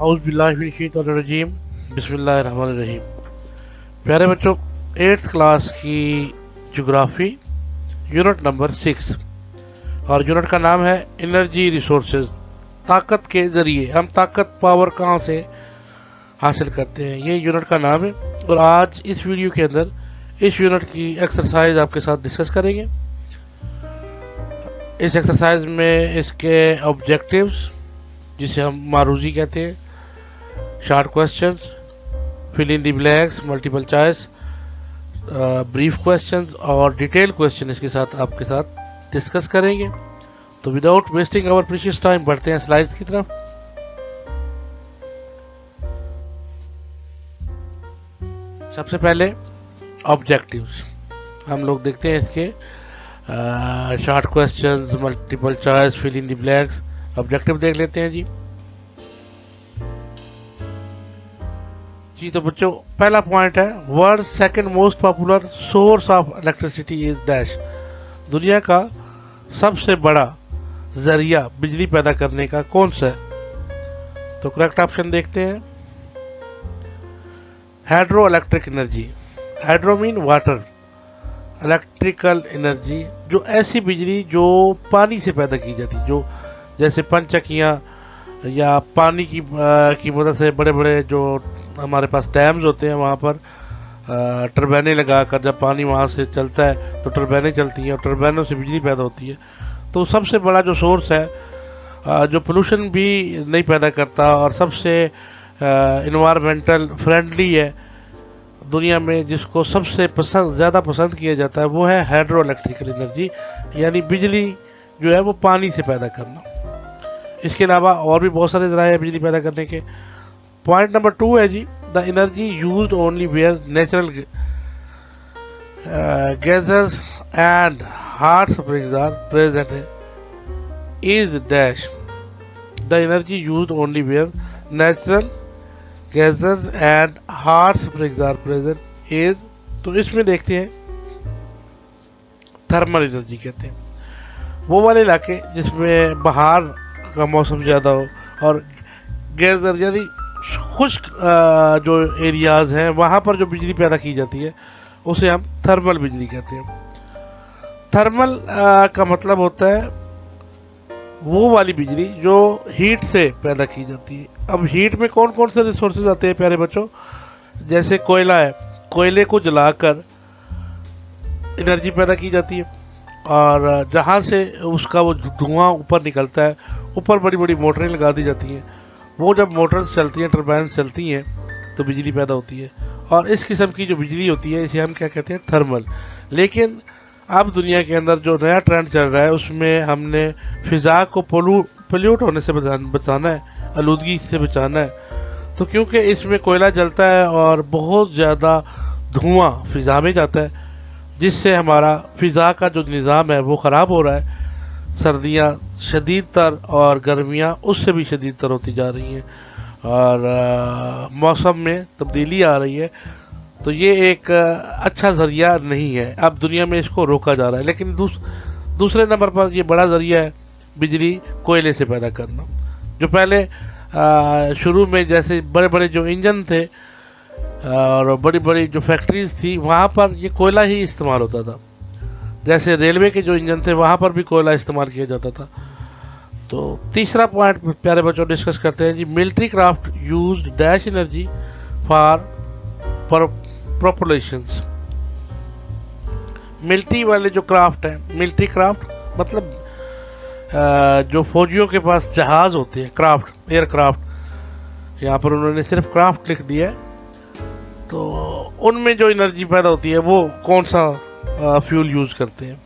औज़ुबिल्लाहिमिनश्शैतानिर्रजीम बिस्मिल्लाहिर्रहमानिर्रहीम। प्यारे बच्चों, 8th क्लास की ज्योग्राफी यूनिट नंबर 6 और यूनिट का नाम है एनर्जी रिसोर्सेज। ताकत के जरिए हम ताकत पावर कहाँ से हासिल करते हैं, ये यूनिट का नाम है। और आज इस वीडियो के अंदर इस यूनिट की एक्सरसाइज आपके साथ डिस्कस करेंगे। इस एक्सरसाइज में इसके ऑब्जेक्टिव्स, जिसे हम मारूजी कहते हैं, short questions, fill in the blanks, multiple choice, brief questions और डिटेल क्वेश्चन इसके साथ आपके साथ डिस्कस करेंगे। तो without wasting our precious time बढ़ते हैं स्लाइड्स की तरफ। सबसे पहले ऑब्जेक्टिव्स हम लोग देखते हैं इसके। Short questions, multiple choice, fill in the blanks, objective देख लेते हैं जी। तो बच्चों, पहला पॉइंट है world second most popular source of electricity is dash. दुनिया का सबसे बड़ा जरिया बिजली पैदा करने का कौन सा है? तो करेक्ट ऑप्शन देखते हैं, hydro electric energy. Hydro mean water, electrical energy जो ऐसी बिजली जो पानी से पैदा की जाती, जो जैसे पंचक्कियाँ या पानी की मदद से बड़े बड़े जो हमारे पास डैम्स होते हैं, वहाँ पर टर्बाइनें लगाकर जब पानी वहाँ से चलता है तो टर्बाइनें चलती हैं और टर्बाइनों से बिजली पैदा होती है। तो सबसे बड़ा जो सोर्स है जो पोल्यूशन भी नहीं पैदा करता और सबसे इन्वायरमेंटल फ्रेंडली है दुनिया में, जिसको सबसे ज़्यादा पसंद किया जाता है, वो है हाइड्रो इलेक्ट्रिकल एनर्जी, यानी बिजली जो है वो पानी से पैदा करना। इसके अलावा और भी बहुत सारे ज़राए हैं बिजली पैदा करने के। पॉइंट नंबर 2 है जी, the energy used only where natural geysers and hot springs are present is dash. The energy used only where natural geysers and hot springs are present is. तो इसमें देखते हैं थर्मल एनर्जी कहते हैं वो वाले इलाके जिसमें बाहर का मौसम ज़्यादा हो, और गेजर यानी खुश्क जो एरियाज हैं वहाँ पर जो बिजली पैदा की जाती है उसे हम थर्मल बिजली कहते हैं। थर्मल का मतलब होता है वो वाली बिजली जो हीट से पैदा की जाती है। अब हीट में कौन कौन से रिसोर्सेज आते हैं प्यारे बच्चों? जैसे कोयला है, कोयले को जलाकर एनर्जी पैदा की जाती है और जहाँ से उसका वो धुआं ऊपर निकलता है, ऊपर बड़ी बड़ी मोटरें लगा दी जाती हैं। वो जब मोटर्स चलती हैं, टर्बाइन्स चलती हैं, तो बिजली पैदा होती है। और इस किस्म की जो बिजली होती है इसे हम क्या कहते हैं? थर्मल। लेकिन अब दुनिया के अंदर जो नया ट्रेंड चल रहा है उसमें हमने फिज़ा को पोल्यूट होने से बचाना है, आलूदगी से बचाना है। तो क्योंकि इसमें कोयला जलता है और बहुत ज़्यादा धुआं फिज़ा में जाता है, जिससे हमारा फिज़ा का जो निज़ाम है वो ख़राब हो रहा है। सर्दियाँ शदीद तर और गर्मियाँ उससे भी शदीद तर होती जा रही हैं और मौसम में तब्दीली आ रही है। तो ये एक अच्छा ज़रिया नहीं है, अब दुनिया में इसको रोका जा रहा है। लेकिन दूसरे नंबर पर ये बड़ा ज़रिया है बिजली कोयले से पैदा करना। जो पहले शुरू में जैसे बड़े बड़े जो इंजन थे और बड़ी बड़ी जो फैक्ट्रीज थी, वहाँ पर ये कोयला ही इस्तेमाल होता था। जैसे रेलवे के जो इंजन थे वहाँ पर भी कोयला इस्तेमाल किया जाता था। तो तीसरा पॉइंट प्यारे बच्चों डिस्कस करते हैं जी, military craft used dash energy for propulsions. Military वाले जो क्राफ्ट हैं, मिलिट्री क्राफ्ट मतलब जो फौजियों के पास जहाज होते हैं, क्राफ्ट, एयरक्राफ्ट, यहाँ पर उन्होंने सिर्फ क्राफ्ट लिख दिया है। तो उनमें जो एनर्जी पैदा होती है वो कौन सा फ्यूल यूज करते हैं?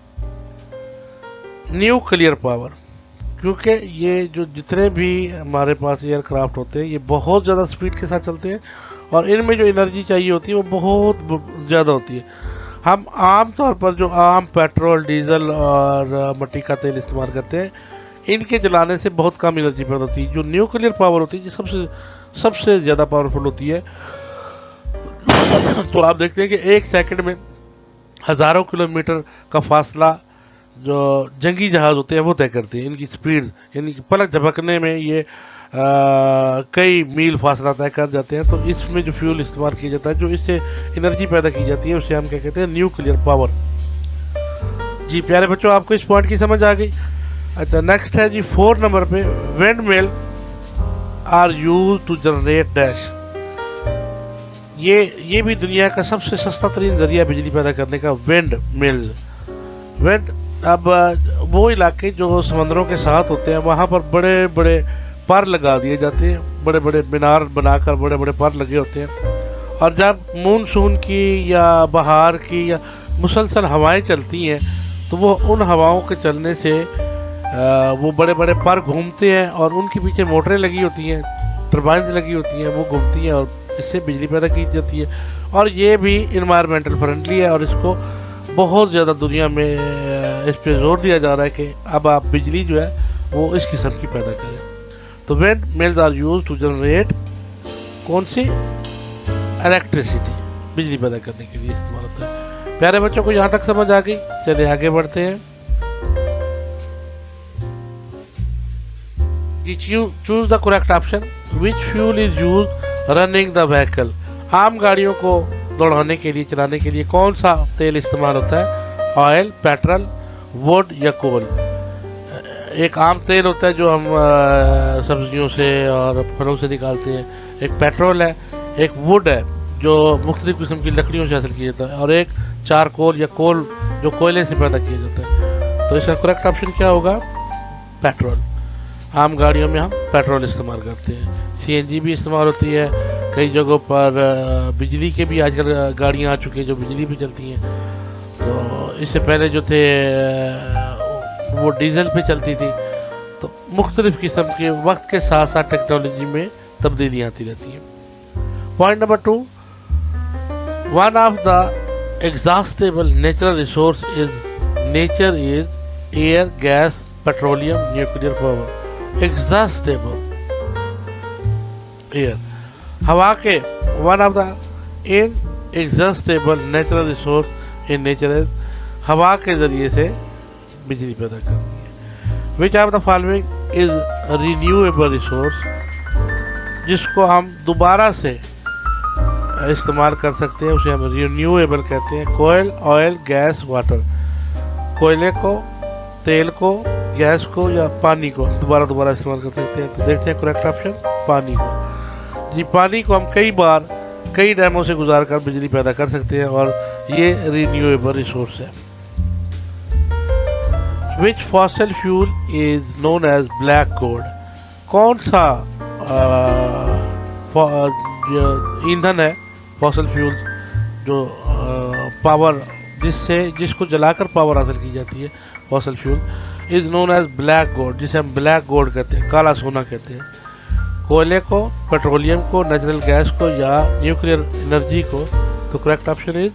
Nuclear power. क्योंकि ये जो जितने भी हमारे पास एयरक्राफ्ट होते हैं ये बहुत ज़्यादा स्पीड के साथ चलते हैं और इनमें जो एनर्जी चाहिए होती है वो बहुत ज़्यादा होती है। हम आम तौर पर जो आम पेट्रोल, डीजल और मिट्टी का तेल इस्तेमाल करते हैं, इनके जलाने से बहुत कम एनर्जी पैदा होती है। जो न्यूक्लियर पावर होती है ये सबसे ज़्यादा पावरफुल होती है। तो आप देखते हैं कि एक सेकंड में हज़ारों किलोमीटर का फासला जो जंगी जहाज होते हैं वो तय करते हैं। इनकी स्पीड यानी कि पलक झपकने में ये कई मील फासला तय कर जाते हैं। तो इसमें जो फ्यूल इस्तेमाल किया जाता है, जो इससे एनर्जी पैदा की जाती है, उसे हम क्या कहते हैं, न्यूक्लियर पावर। जी प्यारे बच्चों, आपको इस पॉइंट की समझ आ गई। अच्छा, नेक्स्ट है जी 4 नंबर पे, wind mill are use to generate dash. ये भी दुनिया का सबसे सस्ता तरीन जरिया बिजली पैदा करने का, विंड मिल्स। विंड, अब वो इलाके जो समंदरों के साथ होते हैं, वहाँ पर बड़े बड़े पर लगा दिए जाते हैं, बड़े बड़े मीनार बनाकर बड़े बड़े पर लगे होते हैं। और जब मानसून की या बहार की या मुसलसल हवाएं चलती हैं, तो वो उन हवाओं के चलने से वो बड़े बड़े पर घूमते हैं और उनके पीछे मोटरें लगी होती हैं, टरबाइन्स लगी होती हैं, वो घूमती हैं और इससे बिजली पैदा की जाती है। और ये भी इन्वायरमेंटल फ्रेंडली है और इसको बहुत ज़्यादा दुनिया में इस पे जोर दिया जा रहा है कि अब आप बिजली जो है वो इस किस्म की पैदा करें। तो wind mills are use to generate कौन सी, इलेक्ट्रिसिटी, बिजली पैदा करने के लिए इस्तेमाल होता है। प्यारे बच्चों को यहाँ तक समझ आ गई, चलिए आगे बढ़ते हैं। Choose the correct option, which fuel is use running the vehicle. आम गाड़ियों को दौड़ाने के लिए, चलाने के लिए कौन सा तेल इस्तेमाल होता है, ऑयल, पेट्रोल, वुड या कोल। एक आम तेल होता है जो हम सब्जियों से और फलों से निकालते हैं, एक पेट्रोल है, एक वुड है जो मुख्तलिफ किस्म की लकड़ियों से हासिल किया जाता है, और एक चारकोल या कोल जो कोयले से पैदा किया जाता है। तो इसका करेक्ट ऑप्शन क्या होगा, पेट्रोल। आम गाड़ियों में हम पेट्रोल इस्तेमाल करते हैं। सीएनजी भी इस्तेमाल होती है, कई जगहों पर बिजली के भी आजकल गाड़ियाँ आ चुकी हैं जो बिजली पे चलती हैं। तो इससे पहले जो थे वो डीजल पे चलती थी। तो मुख्तलिफ किस्म के वक्त के साथ साथ टेक्नोलॉजी में तब्दीलियाँ आती रहती हैं। Point number 2, one of the exhaustible natural resource is nature is air, gas, petroleum, nuclear power. Exhaustible air, हवा के, one of the in exhaustible natural resource in nature is, हवा के जरिए से बिजली पैदा करनी है। Which of the following is renewable resource, जिसको हम दोबारा से इस्तेमाल कर सकते हैं, उसे हम रिन्यूएबल कहते हैं। कोयल, ऑयल, गैस, वाटर। कोयले को, तेल को, गैस को या पानी को दोबारा इस्तेमाल कर सकते हैं। तो देखते हैं करेक्ट ऑप्शन, पानी को। जी, पानी को हम कई बार कई डैमों से गुजार कर बिजली पैदा कर सकते हैं और ये रिन्यूएबल रिसोर्स है। Which fossil fuel is known as black gold? कौन सा ईंधन है, फॉसल फ्यूल, जो पावर जिसको जलाकर पावर हासिल की जाती है, fossil fuel, is known as black gold, जिसे हम ब्लैक गोल्ड कहते हैं, काला सोना कहते हैं। कोयले को, पेट्रोलियम को, नेचुरल गैस को या न्यूक्लियर एनर्जी को। तो correct option is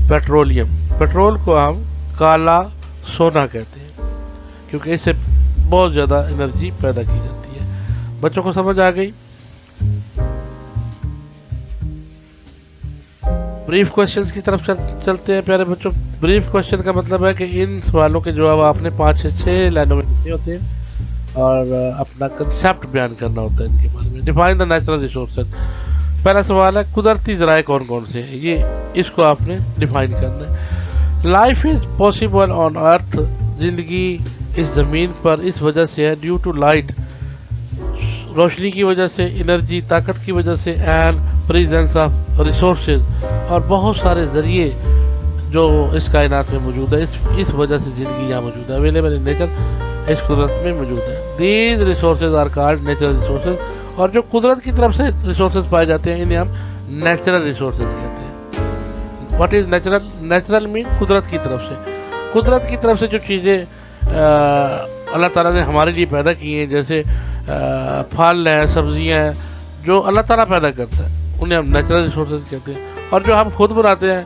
petroleum. Petrol को हम काला सोना कहते हैं क्योंकि इससे बहुत ज़्यादा एनर्जी पैदा की जाती है। बच्चों को समझ आ गई। ब्रीफ क्वेश्चंस की तरफ चलते हैं प्यारे बच्चों। ब्रीफ क्वेश्चन का मतलब है कि इन सवालों के जवाब आपने 5 से 6 लाइनों में लिखने होते हैं और अपना कंसेप्ट बयान करना होता है इनके बारे में। Define the natural resources. पहला सवाल है कुदरती ज़राए कौन कौन से हैं, ये इसको आपने डिफाइन करना है। Life is possible on earth, जिंदगी इस जमीन पर इस वजह से है, ड्यू टू लाइट, रोशनी की वजह से, एनर्जी, ताकत की वजह से, एंड प्रेजेंस ऑफ रिसोर्सेज, और बहुत सारे जरिए जो इस कायनात में मौजूद है, इस वजह से जिंदगी यहाँ मौजूद है। अवेलेबल इन नेचर, इस कुदरत में मौजूद है। These resources are called natural resources, और जो कुदरत की तरफ से रिसोर्सेज पाए जाते हैं इन्हें हम नेचुरल रिसोर्सेज कहते हैं। What is natural? Natural mean कुदरत की तरफ से। कुदरत की तरफ से जो चीज़ें अल्लाह ताला ने हमारे लिए पैदा की हैं, जैसे फल हैं, सब्जियां हैं, जो अल्लाह ताला पैदा करता है, उन्हें हम नेचुरल रिसोर्सेज कहते हैं। और जो हम खुद बनाते हैं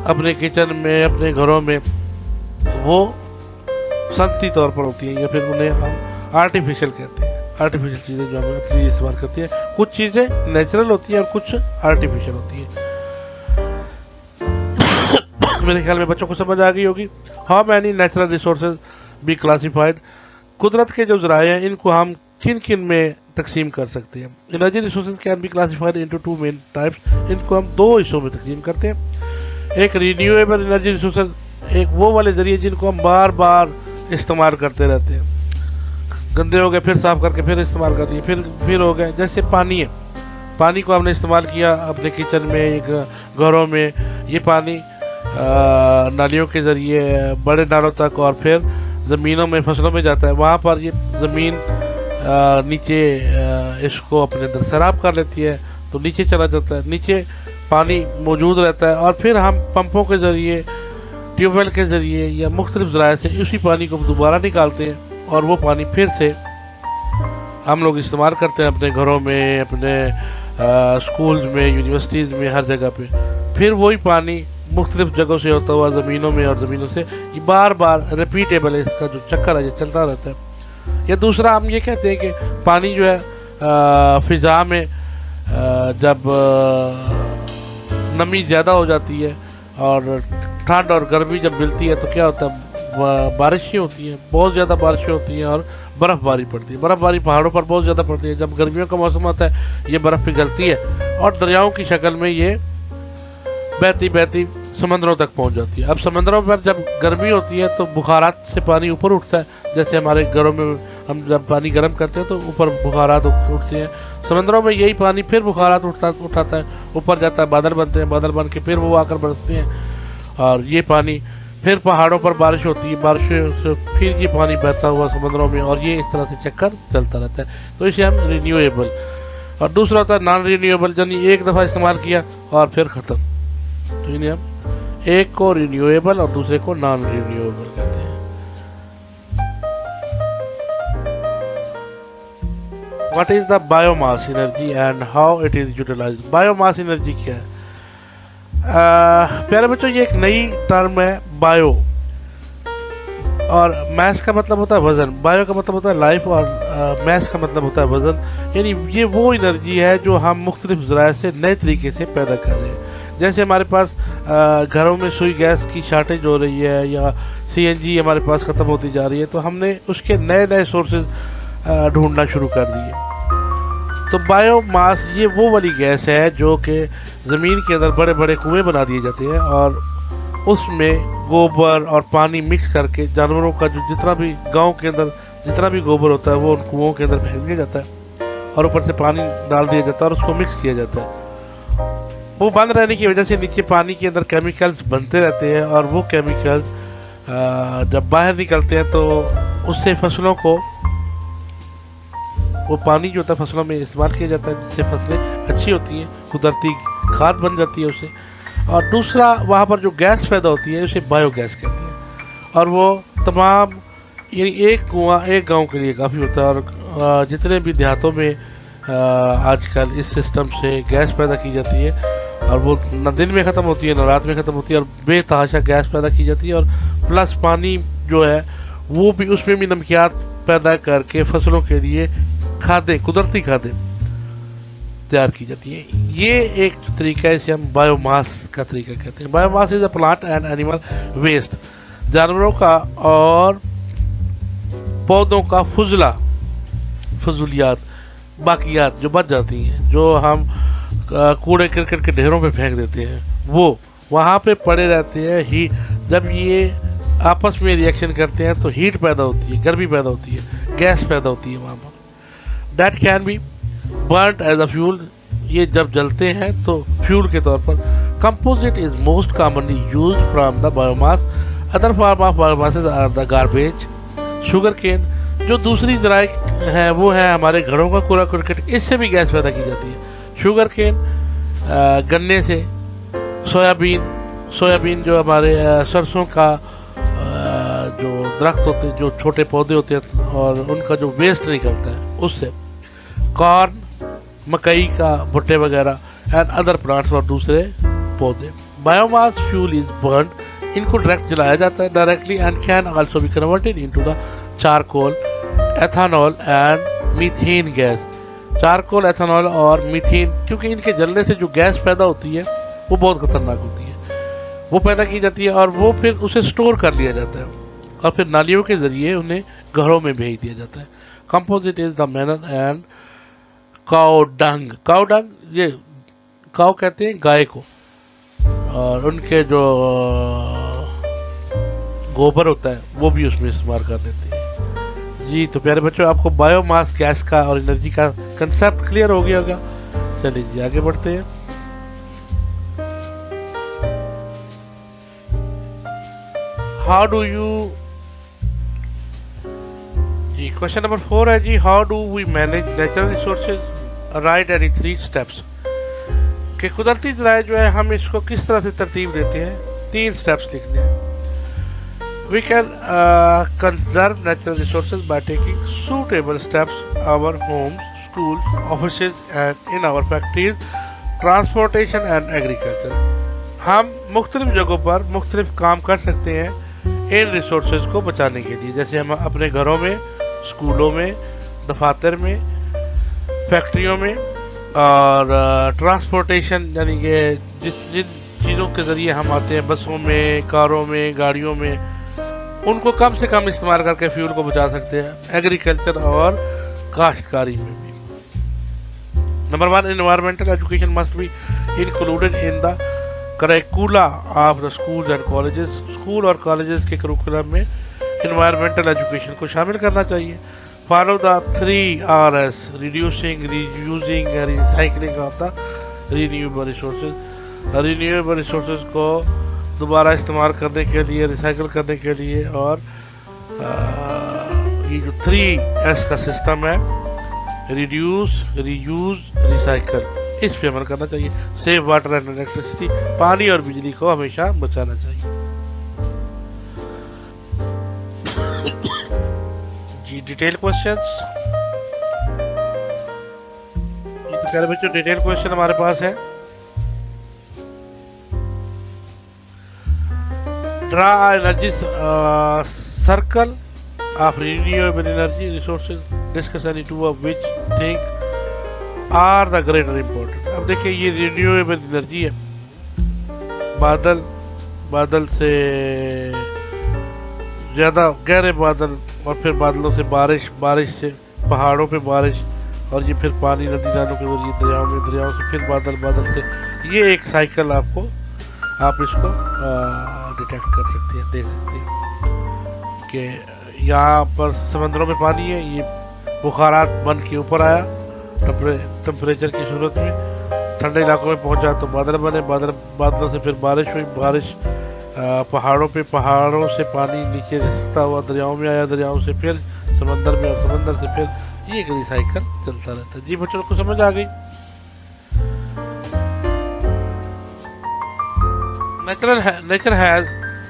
अपने किचन में, अपने घरों में, वो सनती तौर पर होती हैं, या फिर उन्हें हम आर्टिफिशियल कहते हैं। आर्टिफिशियल चीज़ें जो हम अपने लिए इस्तेमाल करते हैं, कुछ चीज़ें नेचुरल होती हैं और कुछ आर्टिफिशियल होती हैं। मेरे ख्याल में बच्चों को समझ आ गई होगी। How many natural resources be classified, कुदरत के जो ज़राए हैं इनको हम किन किन में तकसीम कर सकते हैं। Energy resources can be classified into two main types. इनको हम दो हिस्सों में तकसीम करते हैं। एक रिन्यूएबल एनर्जी रिसोर्सेज, एक वो वाले जरिए जिनको हम बार बार इस्तेमाल करते रहते हैं, गंदे हो गए फिर साफ करके फिर इस्तेमाल कर लिए, फिर हो गए। जैसे पानी है, पानी को हमने इस्तेमाल किया अपने किचन में, एक घरों में, ये पानी नालियों के ज़रिए बड़े नालों तक और फिर ज़मीनों में, फसलों में जाता है। वहाँ पर ये ज़मीन नीचे इसको अपने अंदर सैराब कर लेती है, तो नीचे चला जाता है, नीचे पानी मौजूद रहता है। और फिर हम पंपों के ज़रिए, ट्यूबवेल के ज़रिए या मुख्तलिफ ज़राए से उसी पानी को दोबारा निकालते हैं और वो पानी फिर से हम लोग इस्तेमाल करते हैं अपने घरों में, अपने स्कूल्स में, यूनिवर्सिटीज़ में, हर जगह पे। फिर वही पानी मुख्तलिफ जगहों से होता हुआ ज़मीनों में, और ज़मीनों से ये बार बार रिपीटेबल है, इसका जो चक्कर है ये चलता रहता है। या दूसरा हम ये कहते हैं कि पानी जो है फ़िज़ा में जब नमी ज़्यादा हो जाती है और ठंड और गर्मी जब मिलती है तो क्या होता है, बारिशें होती हैं, बहुत ज़्यादा बारिशें होती हैं और बर्फ़बारी पड़ती है। बर्फ़बारी पहाड़ों पर बहुत ज़्यादा पड़ती है। जब गर्मियों का मौसम आता है ये बर्फ़ पिघलती है और दरियाओं की शक्ल में ये बहती बहती समंदरों तक पहुंच जाती है। अब समंदरों पर जब गर्मी होती है तो बुखारात से पानी ऊपर उठता है। जैसे हमारे घरों में हम जब पानी गर्म करते हैं तो ऊपर बुखारात उठते हैं, समंदरों में यही पानी फिर बुखारात उठाता है, ऊपर जाता है, बादल बनते हैं, बादल बन के फिर वो आकर बरसते हैं और ये पानी फिर पहाड़ों पर बारिश होती है, बारिशों से फिर ये पानी बहता हुआ समंदरों में, और ये इस तरह से चक्कर चलता रहता है। तो इसे हम रिन्यूएबल। और दूसरा होता है नॉन रिन्यूएबल, यानी एक दफ़ा इस्तेमाल किया और फिर ख़त्म। तो इन्हें हम एक को रिन्यूएबल और दूसरे को नॉन रिन्यूएबल कहते हैं। What is the biomass energy and how it is utilized. Biomass energy क्या है? प्यारे बच्चों, ये एक नई टर्म है, बायो। और मैस का मतलब होता है वजन, बायो का मतलब होता है लाइफ, और मैस का मतलब होता है वजन। यानी ये वो एनर्जी है जो हम मुख्तलिफ ज़राए से नए तरीके से पैदा कर रहे हैं। जैसे हमारे पास घरों में सुई गैस की शार्टेज हो रही है या CNG हमारे पास ख़त्म होती जा रही है, तो हमने उसके नए नए सोर्सेज ढूंढना शुरू कर दिए। तो बायोमास ये वो वाली गैस है जो कि ज़मीन के अंदर बड़े बड़े कुएं बना दिए जाते हैं और उसमें गोबर और पानी मिक्स करके जानवरों का जो जितना भी गांव के अंदर जितना भी गोबर होता है वो उन कुओं के अंदर फेंक दिया जाता है और ऊपर से पानी डाल दिया जाता है और उसको मिक्स किया जाता है। वो बंद रहने की वजह से नीचे पानी के अंदर केमिकल्स बनते रहते हैं और वो केमिकल्स जब बाहर निकलते हैं तो उससे फसलों को, वो पानी जो होता है फसलों में इस्तेमाल किया जाता है, जिससे फसलें अच्छी होती हैं, कुदरती खाद बन जाती है उससे। और दूसरा वहाँ पर जो गैस पैदा होती है उसे बायोगैस कहते हैं। और वो तमाम, यानी एक कुआं एक गांव के लिए काफ़ी होता है। और जितने भी देहातों में आजकल इस सिस्टम से गैस पैदा की जाती है और वो न दिन में ख़त्म होती है न रात में ख़त्म होती है और बेतहाशा गैस पैदा की जाती है। और प्लस पानी जो है वो भी, उसमें भी नमकियात पैदा करके फसलों के लिए खादें, कुदरती खादें तैयार की जाती है। ये एक तरीका है, इसे हम बायोमास का तरीका कहते हैं। Biomass is a plant and animal waste, जानवरों का और पौधों का फजूलियात, बाकियात जो बच जाती हैं, जो हम कूड़े करकट के ढेरों पे फेंक देते हैं, वो वहाँ पे पड़े रहते हैं। हीट, जब ये आपस में रिएक्शन करते हैं तो हीट पैदा होती है, गर्मी पैदा होती है, गैस पैदा होती है वहाँ पर। That can be burnt as a fuel, ये जब जलते हैं तो फ्यूल के तौर पर। Composite is most commonly used from the biomass. Other form of biomasses are the garbage, sugar cane, जो दूसरी ज़राए है वो है हमारे घरों का कूड़ा करकट, इससे भी गैस पैदा की जाती है। शुगर केन, गन्ने से, सोयाबीन जो हमारे सरसों का जो दरख्त होते हैं, जो छोटे पौधे होते हैं और उनका जो वेस्ट निकलता है उससे, कॉर्न, मकई का भुट्टे वगैरह, एंड अदर प्लांट्स और दूसरे पौधे। बायोमास फ्यूल इज बर्न, इनको डायरेक्ट जलाया जाता है directly, and can also be converted into the charcoal, ethanol and methane gas. Charcoal, ethanol और मीथेन, क्योंकि इनके जलने से जो गैस पैदा होती है वो बहुत खतरनाक होती है, वो पैदा की जाती है और वो फिर उसे स्टोर कर लिया जाता है और फिर नालियों के ज़रिए उन्हें घरों में भेज दिया जाता है। Composite is the manner and cow dung ये काउ कहते हैं गाय को, और उनके जो गोबर होता है वो भी उसमें इस्तेमाल कर लेते हैं। जी तो प्यारे बच्चों, आपको बायोमास गैस का और एनर्जी का कंसेप्ट क्लियर हो गया होगा। चलिए जी आगे बढ़ते हैं। हाउ डू यू जी, क्वेश्चन नंबर 4 है जी, how do we manage natural resources, write any 3 steps. कि कुदरती ज़राए जो है हम इसको किस तरह से तरतीब देते हैं, 3 स्टेप्स लिखने हैं। We can conserve natural resources by taking suitable steps our homes, schools, offices and in our factories, transportation and agriculture. हम मुख्तलिफ जगहों पर मुख्तलिफ काम कर सकते हैं इन रिसोर्सेज को बचाने के लिए, जैसे हम अपने घरों में, स्कूलों में, दफातर में, फैक्ट्रियों में, और ट्रांसपोर्टेशन यानी कि जिन चीज़ों के ज़रिए हम आते हैं, बसों में, कारों में, गाड़ियों में, उनको कम से कम इस्तेमाल करके फ्यूल को बचा सकते हैं। एग्रीकल्चर और काश्तकारी में भी। Number 1, environmental education must be included in the करिकुला of the schools and colleges. School और कॉलेजेस के करिकुलम में एनवायरमेंटल एजुकेशन को शामिल करना चाहिए। Follow the 3 Rs, reducing, reusing, recycling of the renewable resources. Renewable resources को दोबारा इस्तेमाल करने के लिए, रिसाइकल करने के लिए, और ये जो 3S का सिस्टम है, रिड्यूस, रीयूज, रिसाइकल, इस पे अमल करना चाहिए। सेव वाटर एंड इलेक्ट्रिसिटी, पानी और बिजली को हमेशा बचाना चाहिए। जी डिटेल क्वेश्चंस, ये तो प्यारे बच्चों डिटेल क्वेश्चन हमारे पास है। Draw energy circle of renewable energy resources, discuss any 2 of which think are the greater important. अब देखिए ये रिन्यूएबल एनर्जी है, बादल से ज़्यादा गहरे बादल, और फिर बादलों से बारिश, बारिश से पहाड़ों पे बारिश, और ये फिर पानी नदी नालों के जरिए दरियाओं में, दरियाओं से फिर बादल, बादल से, ये एक साइकिल आपको, आप इसको डिटेक्ट कर सकते हैं, देख सकते हैं कि यहाँ पर समंदरों में पानी है, ये बुखारात बन के ऊपर आया टेम्परेचर की सूरत में, ठंडे इलाकों में पहुंचा तो बादल बने, बादलों से फिर बारिश हुई, बारिश पहाड़ों पे, पहाड़ों से पानी नीचे रिसता हुआ दरियाओं में आया, दरियाओं से फिर समंदर में, और समंदर से फिर, ये एक रिसाइकल चलता रहता है। जी बच्चों को समझ आ गई। Nature has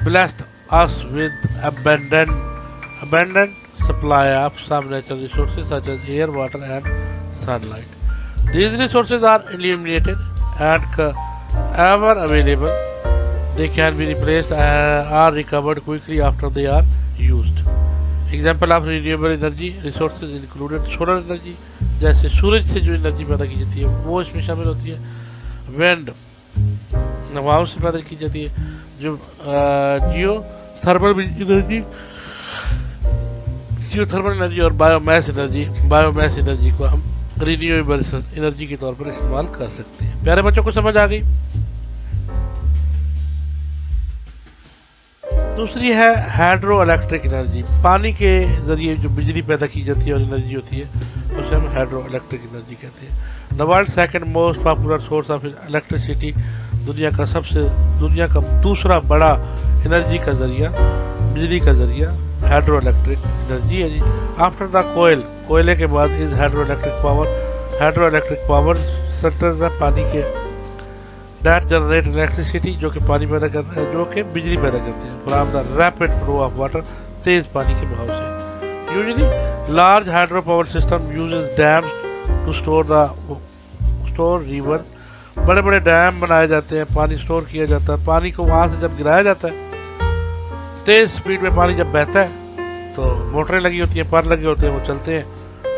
blessed us with abundant supply of some natural resources such as air, water, and sunlight. These resources are eliminated and ever available. They can be replaced or recovered quickly after they are used. Example of renewable energy resources included solar energy, जैसे सूरज से जो energy पैदा की जाती है वो इसमें शामिल होती है। विंड, हवाओं से पैदा की जाती है। जो जियोथर्मल एनर्जी और बायोमास एनर्जी को हम रिन्यूएबल एनर्जी के तौर पर इस्तेमाल कर सकते हैं। प्यारे बच्चों को समझ आ गई। दूसरी है हाइड्रो इलेक्ट्रिक एनर्जी, पानी के जरिए जो बिजली पैदा की जाती है और एनर्जी होती है उसे हम हाइड्रो इलेक्ट्रिक एनर्जी कहते हैं। The world second most popular source of electricity, दुनिया का दूसरा बड़ा एनर्जी का जरिया, बिजली का जरिया हाइड्रो इलेक्ट्रिक एनर्जी है जी। आफ्टर द कोयले के बाद is hydro electric power sector है, पानी के दैट जनरेट इलेक्ट्रिसिटी, जो कि पानी पैदा करते हैं, जो कि बिजली पैदा करते हैं from the rapid flow of water, तेज पानी के बहाव से। Usually large hydro power system uses dams to store river, बड़े बड़े डैम बनाए जाते हैं, पानी स्टोर किया जाता है। पानी को वहां से जब गिराया जाता है, तेज स्पीड में पानी जब बहता है तो मोटरें लगी होती हैं, पर लगे होते हैं, वो चलते हैं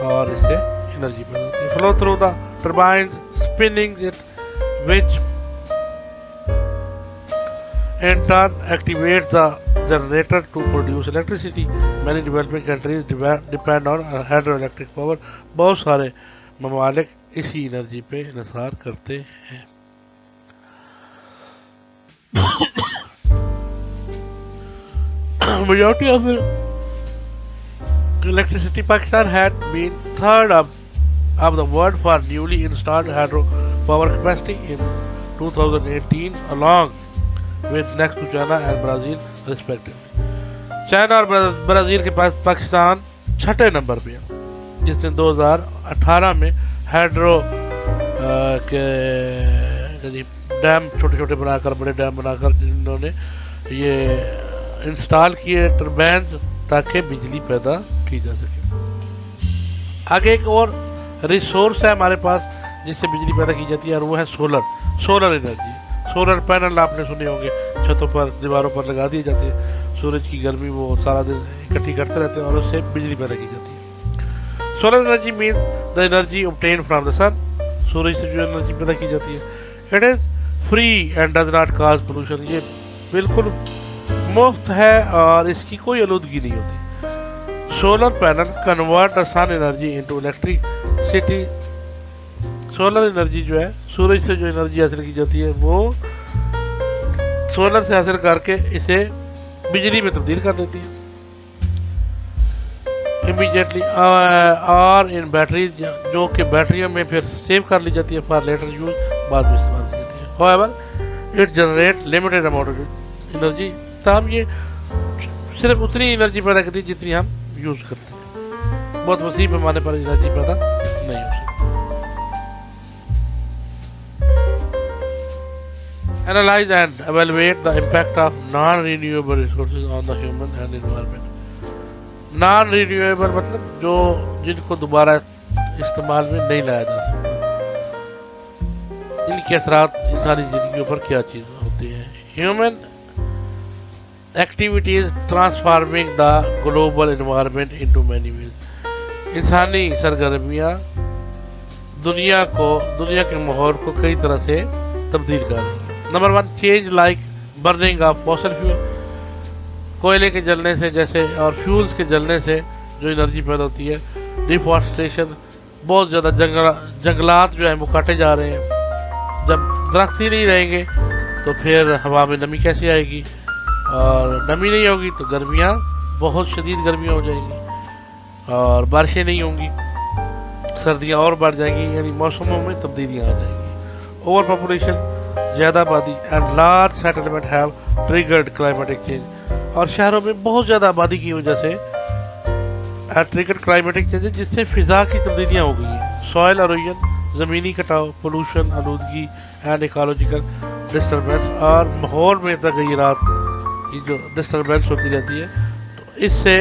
और इससे एनर्जी पैदा होती है। Flow through the turbine spinning it which in turn activate the generator to produce electricity. Many developing countries depend on hydroelectric power. बहुत सारे ममालिक इसी एनर्जी पे इंहिसार करते हैं. Majority of the electricity, Pakistan had been third of the world for newly installed hydro power capacity in 2018, along with next to China and Brazil respectively. China और Brazil के पास पाकिस्तान छठे नंबर पे है, जिसने 2018 में हाइड्रो के डैम छोटे छोटे बनाकर, बड़े डैम बनाकर जिन्होंने ये इंस्टॉल किए टर्बाइन ताकि बिजली पैदा की जा सके. आगे एक और रिसोर्स है हमारे पास जिससे बिजली पैदा की जाती है और वो है सोलर एनर्जी. सोलर पैनल आपने सुने होंगे, छतों पर दीवारों पर लगा दिए जाते हैं. सूरज की गर्मी वो सारा दिन इकट्ठी करते रहते हैं और उससे बिजली पैदा की जाती है. Solar energy means the energy obtain from the sun. सूरज से जो एनर्जी पैदा की जाती है, it is free and does not cause pollution. ये बिल्कुल मुफ्त है और इसकी कोई आलूदगी नहीं होती. Solar panel convert the sun energy into electricity. Solar energy जो है, सूरज से जो एनर्जी हासिल की जाती है वो सोलर से हासिल करके इसे बिजली में तब्दील कर देती है इमीडिएटली और इन बैटरी, जो कि बैटरियों में फिर सेव कर ली जाती है फॉर लेटर यूज, बाद में इस्तेमाल की जाती है. However it generate limited amount of energy. तब ये सिर्फ उतनी एनर्जी पैदा करती है जितनी हम यूज करते हैं. बहुत वसी पैमाने पर एनर्जी पैदा नहीं हो सकती. Analyze and evaluate the impact of non-renewable resources on the human and environment. Non-renewable मतलब जो जिनको दोबारा इस्तेमाल में नहीं लाया जा सकता, इनके असरात इंसानी जिंदगी पर क्या चीज़ होती है. Human activities transforming the global environment into many ways. इंसानी सरगर्मियाँ दुनिया के माहौल को कई तरह से तब्दील कर रही है. Number 1, change like burning of fossil fuel. कोयले के जलने से जैसे और फ्यूल्स के जलने से जो एनर्जी पैदा होती है. डिफॉरेस्टेशन, बहुत ज़्यादा जंगलात जो है वो काटे जा रहे हैं. जब दरख्त ही नहीं रहेंगे तो फिर हवा में नमी कैसे आएगी, और नमी नहीं होगी तो गर्मियाँ, बहुत शदीद गर्मियाँ हो जाएंगी और बारिशें नहीं होंगी, सर्दियाँ और बढ़ जाएंगी, यानी मौसमों में तब्दीलियाँ आ जाएंगी. ओवर पॉपुलेशन, ज़्यादा आबादी and large settlement have triggered climatic change. और शहरों में बहुत ज़्यादा आबादी की वजह से ट्रिगर्ड क्लाइमेटिक चेंज, जिससे फिजा की तब्दीलियाँ हो गई हैं. सॉइल एरोजन, ज़मीनी कटाव, पोल्यूशन, आलूदगी एंड इकोलॉजिकल डिस्टर्बेंस, और माहौल में तगय्युरात की जो डिस्टर्बेंस होती रहती है, तो इससे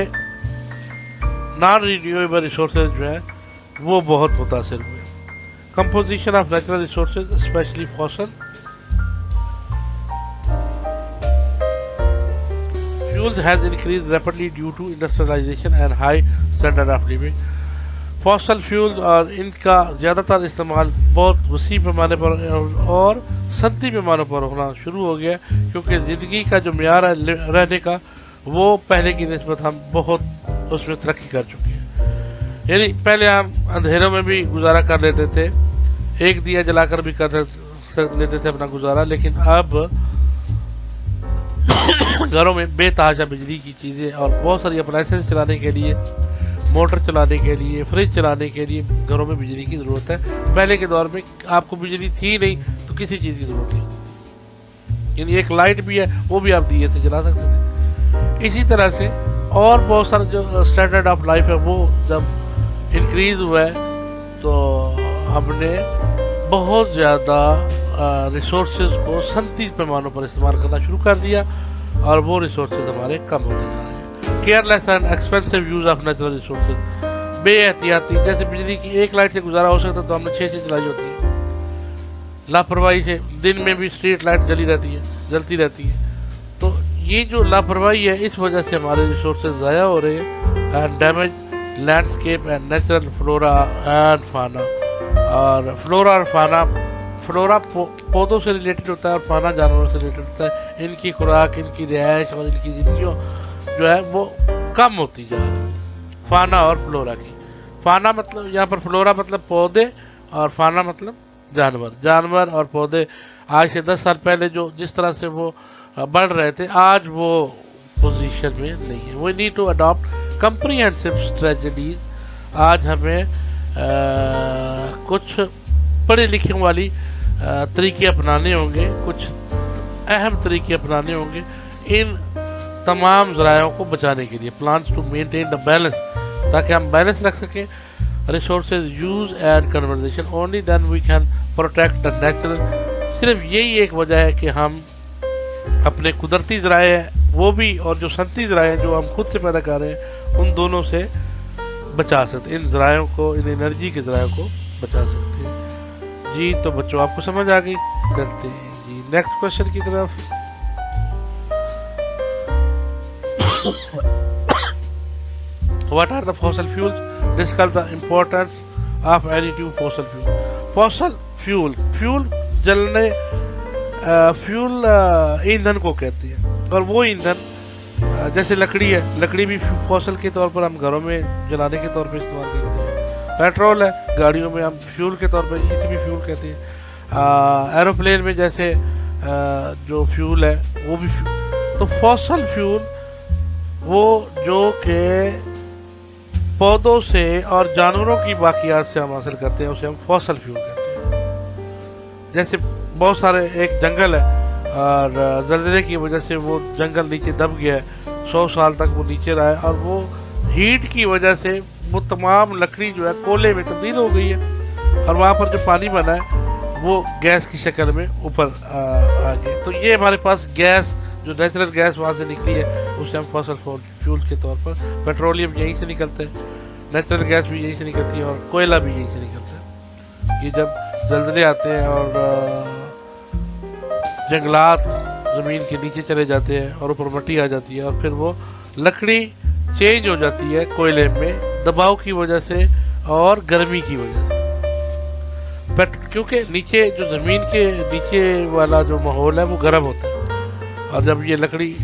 नॉन रिन्यूएबल रिसोर्सेज जो है वो बहुत मुतासर हुए. Composition of natural resources specially fossil fuels has increased rapidly due to industrialization and high standard of living. Fossil fuels और इनका ज़्यादातर इस्तेमाल बहुत वसी पैमाने पर और सनती पैमानों पर होना शुरू हो गया, क्योंकि ज़िंदगी का जो मेयार है रहने का वो पहले की निस्बत हम बहुत उसमें तरक्की कर चुके हैं. यानी पहले हम अंधेरों में भी गुजारा कर लेते थे, एक दिया जलाकर भी कर लेते थे अपना गुजारा, लेकिन अब घरों में बेतहाशा बिजली की चीज़ें और बहुत सारी अप्लायंसेस चलाने के लिए, मोटर चलाने के लिए, फ्रिज चलाने के लिए घरों में बिजली की ज़रूरत है. पहले के दौर में आपको बिजली थी नहीं तो किसी चीज़ की ज़रूरत नहीं होती थी, यानी एक लाइट भी है वो भी आप दिए से जला सकते थे. इसी तरह से और बहुत सारा जो स्टैंडर्ड ऑफ लाइफ है वो जब इंक्रीज़ हुआ है तो हमने बहुत ज़्यादा रिसोर्सेज को सनती पैमानों पर इस्तेमाल करना शुरू कर दिया और वो रिसोर्सेज हमारे कम होते जा रहे हैं. Careless and expensive use of natural resources, बेएहतियाती, जैसे बिजली की एक लाइट से गुजारा हो सकता तो हमने 6 से जलाई होती है. लापरवाही से दिन में भी स्ट्रीट लाइट जलती रहती है. तो ये जो लापरवाही है इस वजह से हमारे रिसोर्सेज ज़ाया हो रहे हैं and damage landscape and natural flora and फाना. और फ्लोरा और फाना फ्लोरा पौधों से रिलेटेड होता है और फाना जानवरों से रिलेटेड होता है। इनकी खुराक, इनकी रिहाइश और इनकी जिंदगी जो है वो कम होती जा रही है फाना और फ्लोरा की। फाना मतलब यहाँ पर फ्लोरा मतलब पौधे और फाना मतलब जानवर और पौधे आज से 10 साल पहले जो जिस तरह से वो बढ़ रहे थे, आज वो पोजीशन में नहीं है। We need to adopt comprehensive strategies. आज हमें कुछ पढ़े लिखे वाली तरीके अपनाने होंगे, कुछ अहम तरीके अपनाने होंगे इन तमाम ज़रायों को बचाने के लिए। Plans to maintain the balance, ताकि हम बैलेंस रख सकें। Resources use and conversation, only then we can protect the natural. सिर्फ यही एक वजह है कि हम अपने कुदरती ज़राए हैं वो भी, और जो सनती ज़राए हैं जो हम खुद से पैदा कर रहे हैं, उन दोनों से बचा सकते, इन ज़रायों को, इन एनर्जी के ज़रायों को बचा सकते हैं जी। तो बच्चों आपको समझ आ गई, करते हैं जी नेक्स्ट क्वेश्चन की तरफ। What are the fossil fuels? Discuss the importance of any two fossil fuel. Fossil fuel जलने फ्यूल ईंधन को कहते हैं, और वो ईंधन जैसे लकड़ी है, लकड़ी भी फॉसल के तौर पर हम घरों में जलाने के तौर पर इस्तेमाल करते हैं। पेट्रोल है, गाड़ियों में हम फ्यूल के तौर पर इसे भी फ्यूल कहते हैं। एरोप्लेन में जैसे जो फ्यूल है वो भी तो फॉसल फ्यूल वो जो के पौधों से और जानवरों की बाकियात से हम हासिल करते हैं, उसे हम फॉसल फ्यूल कहते हैं। जैसे बहुत सारे एक जंगल है और ज़लज़ले की वजह से वो जंगल नीचे दब गया है, 100 साल तक वो नीचे रहा है, और वो हीट की वजह से वो तमाम लकड़ी जो है कोयले में तब्दील हो गई है, और वहाँ पर जो पानी बना है वो गैस की शक्ल में ऊपर आ गया। तो ये हमारे पास गैस, जो नेचुरल गैस वहाँ से निकली है, उसे हम फॉसल फ्यूल के तौर पर, पेट्रोलियम यहीं से निकलते हैं, नेचुरल गैस भी यहीं से निकलती है, और कोयला भी यहीं से निकलता है। ये जब ज़लज़ले आते हैं और जंगलात ज़मीन के नीचे चले जाते हैं और ऊपर मिट्टी आ जाती है, और फिर वो लकड़ी चेंज हो जाती है कोयले में, दबाव की वजह से और गर्मी की वजह से। क्योंकि नीचे जो ज़मीन के नीचे वाला जो माहौल है वो गर्म होता है, और जब ये लकड़ी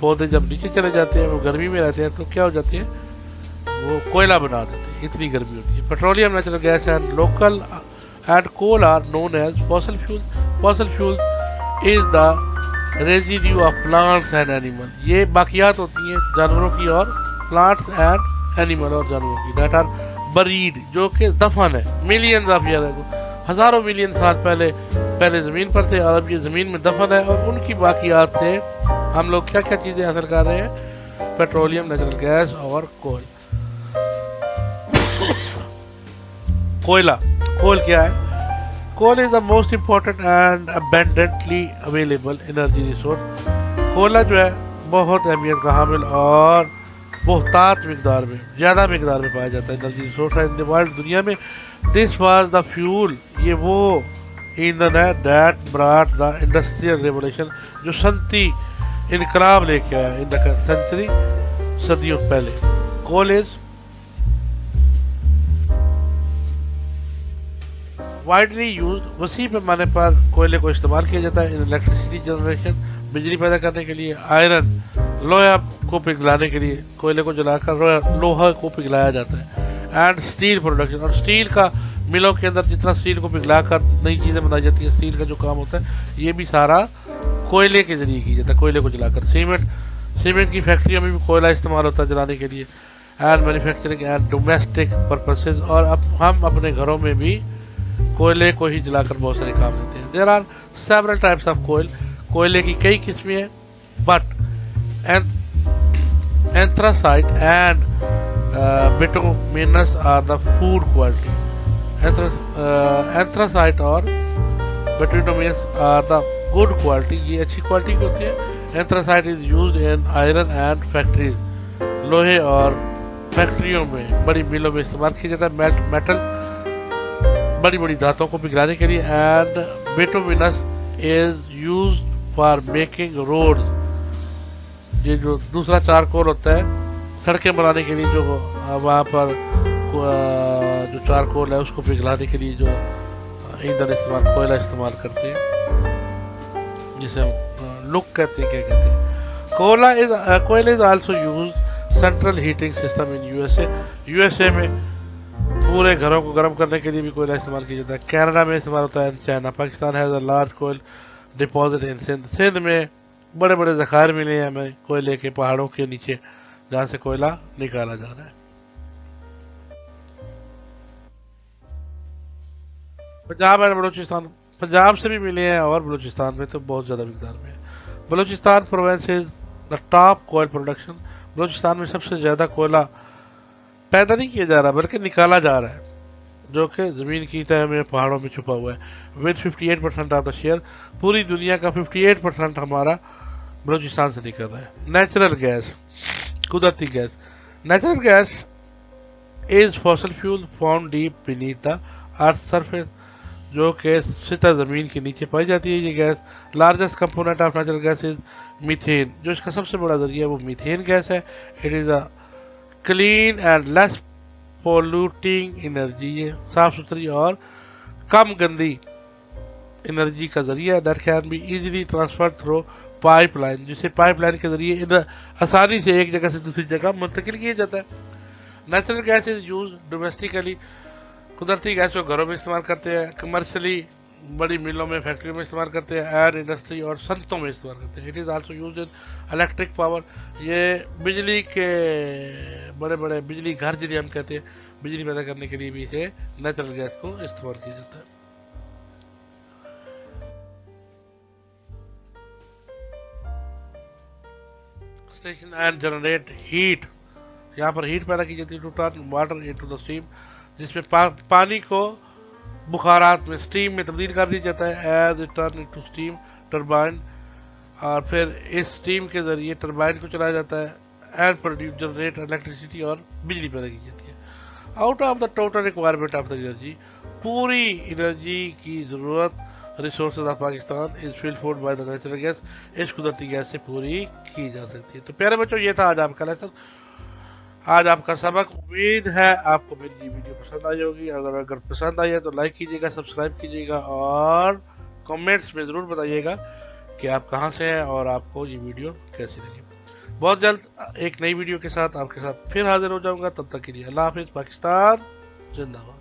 पौधे जब नीचे चले जाते हैं, वो गर्मी में रहते हैं, तो क्या हो जाती है, वो कोयला बना देते हैं, इतनी गर्मी होती है। Petroleum, natural gas and local and coal are known as fossil fuel. Fossil fuel is the residue of plants and animal. ये बाकियात होती हैं जानवरों की और प्लांट्स एंड एनिमल और जानवरों की, दैट आर बरीड, जो कि दफन है मिलियंस ऑफ ईयर अगो, हजारों मिलियन साल पहले ज़मीन पर थे, और अब ये ज़मीन में दफन है, और उनकी बाकियात से हम लोग क्या क्या चीज़ें हासिल कर रहे हैं, पेट्रोलियम, नेचुरल गैस और कोल। कोल क्या है? Coal is the most important and abundantly available energy resource. कोयला जो है बहुत अहमियत का हामिल और बहुतात मिकदार में, ज़्यादा मिकदार में पाया जाता है एनर्जी रिसोर्स है इन द वर्ल्ड, दुनिया में। दिस वाज द फ्यूल, ये वो ईंधन है that brought the industrial revolution, जो सनती इनकलाब लेके आया इन द सेंचुरी, सदियों पहले। कोल इज वाइडली यूज, वसी पैमाने पर कोयले को इस्तेमाल किया जाता है इन इलेक्ट्रिसिटी जनरेशन, बिजली पैदा करने के लिए। आयरन, लोहा को पिघलाने के लिए कोयले को जलाकर लोहा को पिघलाया जाता है। एंड स्टील प्रोडक्शन, और स्टील का मिलों के अंदर जितना स्टील को पिघलाकर नई चीज़ें बनाई जाती है, स्टील का जो काम होता है, ये भी सारा कोयले के जरिए किया जाता है, कोयले को जलाकर। सीमेंट की फैक्ट्रियों में भी कोयला इस्तेमाल होता है जलाने के लिए। And manufacturing and domestic purposes, और अब हम अपने घरों में भी कोयले को ही जलाकर बहुत सारे काम लेते हैं। There are several types of coal, कोयले की कई किस्में हैं, but anthracite and bituminous are the food quality. Anthracite और bituminous are the good quality, ये अच्छी क्वालिटी की होती है। Anthracite is used in iron and factories, लोहे और फैक्ट्रियों में, बड़ी मिलों में इस्तेमाल किया जाता है मेटल, बड़ी बड़ी धातुओं को पिघलाने के लिए। And bituminous is used for making road, ये जो दूसरा चारकोल होता है सड़कें बनाने के लिए, जो वहाँ पर जो चारकोल है उसको पिघलाने के लिए जो ईंधन इस्तेमाल, कोयला इस्तेमाल करते हैं, जिसे हम लुक कहते हैं, क्या कहते हैं। कोयला is also use central heating system in USA. USA में पूरे घरों को गर्म करने के लिए भी कोयला इस्तेमाल किया जाता है। कनाडा में इस्तेमाल होता है। China, Pakistan has a large coal deposit in Sindh. Sindh में बड़े बड़े जखायर मिले हैं हमें कोयले के, पहाड़ों के नीचे, जहाँ से कोयला निकाला जा रहा है। पंजाब एंड बलूचिस्तान, पंजाब से भी मिले हैं और बलूचिस्तान में तो बहुत ज़्यादा मिकदार में है। Balochistan province is the top coal production. Balochistan में सबसे ज़्यादा कोयला पैदा नहीं किया जा रहा बल्कि निकाला जा रहा है, जो कि ज़मीन की तह में, पहाड़ों में छुपा हुआ है। विद 58% ऑफ द शेयर, पूरी दुनिया का 58% हमारा बलूचिस्तान से निकल रहा है। नेचुरल गैस, कुदरती gas. Natural gas is fossil fuel found deep beneath the earth surface, जो कि सतह ज़मीन के नीचे पाई जाती है ये gas. Largest component of natural gas is methane, जो इसका सबसे बड़ा जरिया है वो मीथेन गैस है। It is a clean and less polluting energy, ये साफ सुथरी और कम गंदी एनर्जी का जरिया है। That can be easily transfer through pipeline, जिसे पाइपलाइन के जरिए आसानी से एक जगह से दूसरी जगह मुंतकिल किया जाता है। Natural gas is use domestically, कुदरती गैस को घरों में इस्तेमाल करते हैं। कमर्शियली बड़ी मिलों में, फैक्ट्रियों में इस्तेमाल करते हैं। एयर इंडस्ट्री और सनतों में इस्तेमाल करते हैं। It is also use in electric power, ये बिजली के बड़े बड़े बिजली घर जिन्हें हम कहते हैं, बिजली पैदा करने के लिए भी इसे नेचुरल गैस को इस्तेमाल किया जाता है। स्टेशन एंड जनरेट हीट, यहाँ पर हीट पैदा की जाती है to turn water into the steam, जिसमें पानी को बुखारात में, स्टीम में तब्दील कर दिया जाता है। As it turn into steam turbine, और फिर इस स्टीम के जरिए टरबाइन को चलाया जाता है एंड प्रोड्यूस जनरेट इलेक्ट्रिसिटी, और बिजली पैदा की जाती है। Out of the total requirement of the energy, पूरी एनर्जी की जरूरत resources of Pakistan is fulfilled by the natural gas, इस कुदरती गैस से पूरी की जा सकती है। तो प्यारे बच्चों, ये था आज आपका लेसन, आज आपका सबक। उम्मीद है आपको मेरी ये वीडियो पसंद आई होगी। अगर पसंद आई है तो लाइक कीजिएगा, सब्सक्राइब कीजिएगा और कमेंट्स में ज़रूर बताइएगा कि आप कहाँ से हैं और आपको ये वीडियो कैसी लगी। बहुत जल्द एक नई वीडियो के साथ आपके साथ फिर हाजिर हो जाऊंगा। तब तक के लिए अल्लाह हाफिज़। पाकिस्तान जिंदाबाद।